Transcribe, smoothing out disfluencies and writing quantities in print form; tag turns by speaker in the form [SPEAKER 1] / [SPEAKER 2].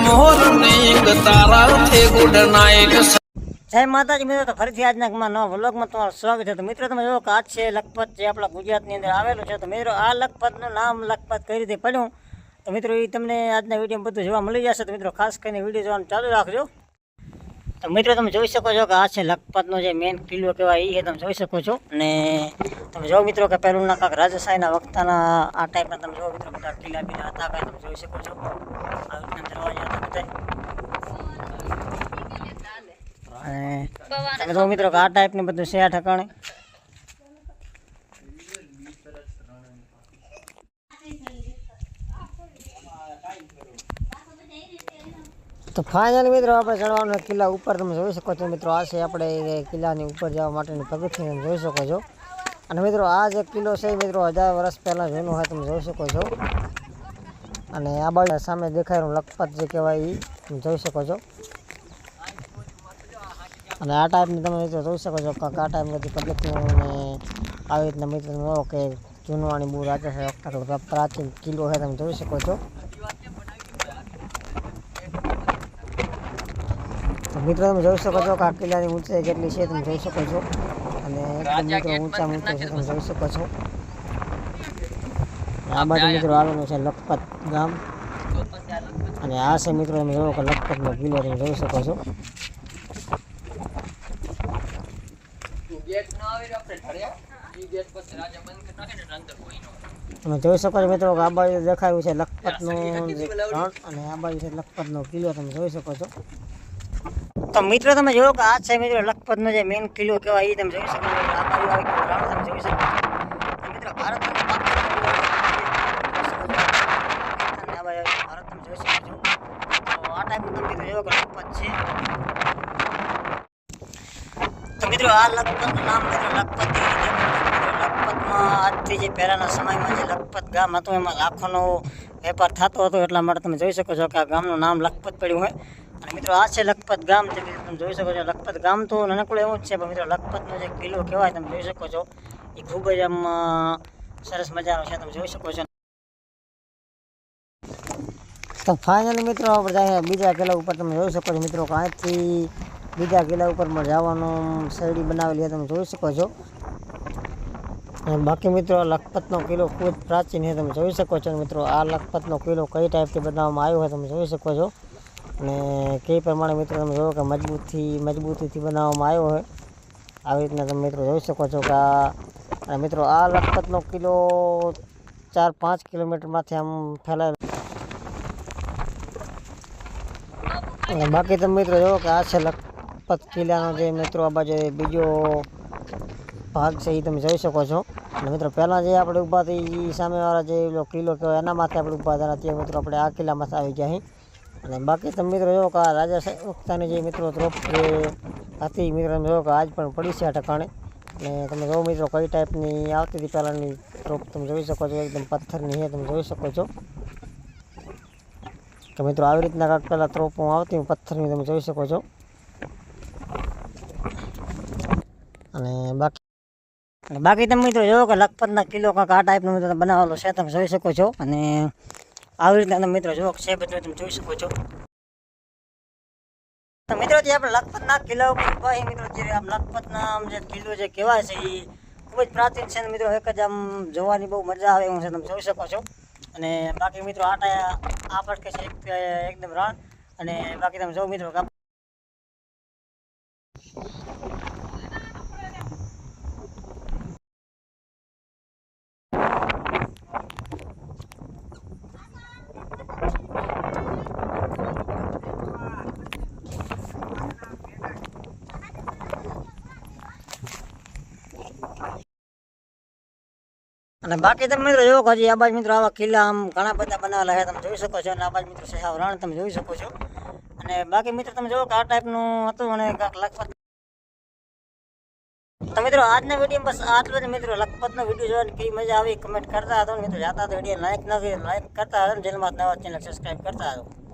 [SPEAKER 1] Morning તારાથી good night.
[SPEAKER 2] જય માતાજી મિત્રો, તો ફરીથી આજના નવા વ્લોગમાં તમારું સ્વાગત છે। તો મિત્રો તમે જો કે આજ છે લખપત, જે આપણા ગુજરાતની અંદર આવેલું છે। તો મિત્રો આ લખપતનું નામ લખપત કઈ રીતે પડ્યું, તો મિત્રો એ તમને આજના વિડીયોમાં બધું જોવા મળી જશે। તો મિત્રો ખાસ કરીને વિડીયો જોવાનું ચાલુ રાખજો। તો મિત્રો તમે જોઈ શકો છો કે આ છે લખપતનો જે મેઇન કિલ્લો કહેવાય, એ તમે જોઈ શકો છો। અને તમે જો મિત્રો કે પહેલુંના કાંક રાજાશાહીના વખતના આ ટાઈપના તમે જો મિત્રો બધા કિલ્લા બીલા હતા, કાંઈ તમે જોઈ શકો છો। આ રીતના દરવાજા હતા બધા। તમે જો મિત્રો કે આ ટાઈપનું બધું છે આ ઠકાણે। તો ફાઇનલ મિત્રો આપણે ચડવાનું કિલ્લા ઉપર તમે જોઈ શકો છો। મિત્રો આ છે આપણે કિલ્લાની ઉપર જવા માટેની પગથિયું તમે જોઈ શકો છો। અને મિત્રો આ જે કિલ્લો છે મિત્રો 1000 વર્ષ પહેલાં જૂનો હોય તમે જોઈ શકો છો। અને આ બાજુ સામે દેખાયેલું લખપત જે કહેવાય એ તમે જોઈ શકો છો। અને આ ટાઈપની તમે મિત્રો જોઈ શકો છો કે આ ટાઈપની બધી પદ્ધતિઓ અને આવી રીતના મિત્રો તમે કહો કે જૂનવાણી બહુ રાજા પ્રાચીન કિલ્લો છે તમે જોઈ શકો છો। તો મિત્રો તમે જોઈ શકો છો કે આ કિલ્લાની ઊંચાઈ કેટલી છે તમે જોઈ શકો છો। અને એકદમ મિત્રો ઊંચા છે તમે જોઈ શકો છો। આ બાજુ મિત્રો આવેલું છે લખપત ગામ, અને આ છે મિત્રો તમે જોવો કે લખપતનો કિલ્લો તમે જોઈ શકો છો। તમે જોઈ શકો છો મિત્રો કે આ બાજુ દેખાયું છે લખપતનો રણ, અને આ બાજુ છે લખપતનો કિલ્લો તમે જોઈ શકો છો। તો મિત્રો તમે જોવો કે આ છે મિત્રો લખપતનો જે મેઇન કિલ્લો કહેવાય, એ તમે જોઈ શકો છો। આ બાજુ આવી રણ તમે જોઈ શકો છો। મિત્રો ભારત તમે જોઈ શકો છો। તો આ ટાઈપનું તમે મિત્રો જોવો કે લખપત છે। તો મિત્રો આ લખપતનું નામ મિત્રો લખપત લખપતમાં આજથી જે પહેલાંના સમયમાં જે લખપત ગામ હતું એમાં લાખોનો વેપાર થતો હતો, એટલા માટે તમે જોઈ શકો છો કે આ ગામનું નામ લખપત પડ્યું હોય। અને મિત્રો આ છે લખપત ગામ, જે તમે જોઈ શકો છો। લખપત ગામ તો નાનકડું એવું જ છે, પણ મિત્રો લખપતનો જે કિલ્લો કહેવાય તમે જોઈ શકો છો એ ખૂબ જ આમ સરસ મજાનો છે તમે જોઈ શકો છો। તો ફાઇનલી મિત્રો આપણે બીજા કિલ્લા ઉપર તમે જોઈ શકો છો મિત્રો કે અહીંથી બીજા કિલ્લા ઉપર પણ જવાનું શેરડી બનાવેલી છે તમે જોઈ શકો છો। અને બાકી મિત્રો લખપતનો કિલ્લો ખૂબ જ પ્રાચીન છે તમે જોઈ શકો છો। મિત્રો આ લખપતનો કિલ્લો કઈ ટાઈપથી બનાવવામાં આવ્યો હોય તમે જોઈ શકો છો। અને કઈ પ્રમાણે મિત્રો તમે જોવો કે મજબૂતીથી બનાવવામાં આવ્યો હોય, આવી રીતના તમે મિત્રો જોઈ શકો છો કે અને મિત્રો આ લખપતનો કિલ્લો 4-5 કિલોમીટરમાંથી આમ ફેલાયેલો। અને બાકી તમે મિત્રો જોવો કે આ છે લખપત કિલ્લાનો જે મિત્રો આ બાજુ બીજો ભાગ છે એ તમે જોઈ શકો છો। અને મિત્રો પહેલાં જે આપણે ઊભા થઈ સામેવાળા જે કિલ્લો કહેવાય એના માથે આપણે ઊભા હતા, અત્યારે મિત્રો આપણે આ કિલ્લામાંથી આવી ગયા અહીં। અને બાકી તમે મિત્રો જોવો કે આ રાજા વખતની જે મિત્રો તોપ જે હતી મિત્રો તમે જોવો કે આજ પણ પડી છે આ ઠકાણે। અને તમે જોવો મિત્રો કઈ ટાઈપની આવતી હતી પહેલાંની તોપ તમે જોઈ શકો છો, એકદમ પથ્થરની છે તમે જોઈ શકો છો। તો મિત્રો આવી રીતના કાંક પહેલાં તોપો આવતી પથ્થરની તમે જોઈ શકો છો। અને બાકી તમે મિત્રો જોવો કે લખપતના કિલ્લો કાંક આ ટાઈપનો મિત્રો બનાવેલો છે તમે જોઈ શકો છો। અને આવી રીતના તમે મિત્રો જોવો છે બધું તમે જોઈ શકો છો। તો મિત્રો જે આપણે લખપતના કિલ્લા ઉપર ઉભા મિત્રો જે આમ લખપતના આમ જે કિલ્લો જે કહેવાય છે એ ખૂબ જ પ્રાચીન છે મિત્રો, એક જ આમ જોવાની બહુ મજા આવે એવું છે તમે જોઈ શકો છો। અને બાકી મિત્રો આ પડકે છે એકદમ રણ। અને બાકી તમે જોવો મિત્રો અને બાકી તમે મિત્રો જોવો કે હજી આ બાજુ મિત્રો આવા કિલ્લા આમ ઘણા બધા બનાવેલા છે તમે જોઈ શકો છો। અને આ બાજુ મિત્રો સહાવ રણ તમે જોઈ શકો છો। અને બાકી મિત્રો તમે જોવો કે આ ટાઈપનું હતું અને લખપત। તો મિત્રો આજના વિડીયો બસ આટલું જ મિત્રો। લખપતનો વિડીયો જોવાની કેવી મજા આવી કમેન્ટ કરતા હતો મિત્રો, જાતા તો વિડીયો લાઈક કરતા હતો, જેલમાં નવા ચેનલ સબસ્ક્રાઈબ કરતા હતો।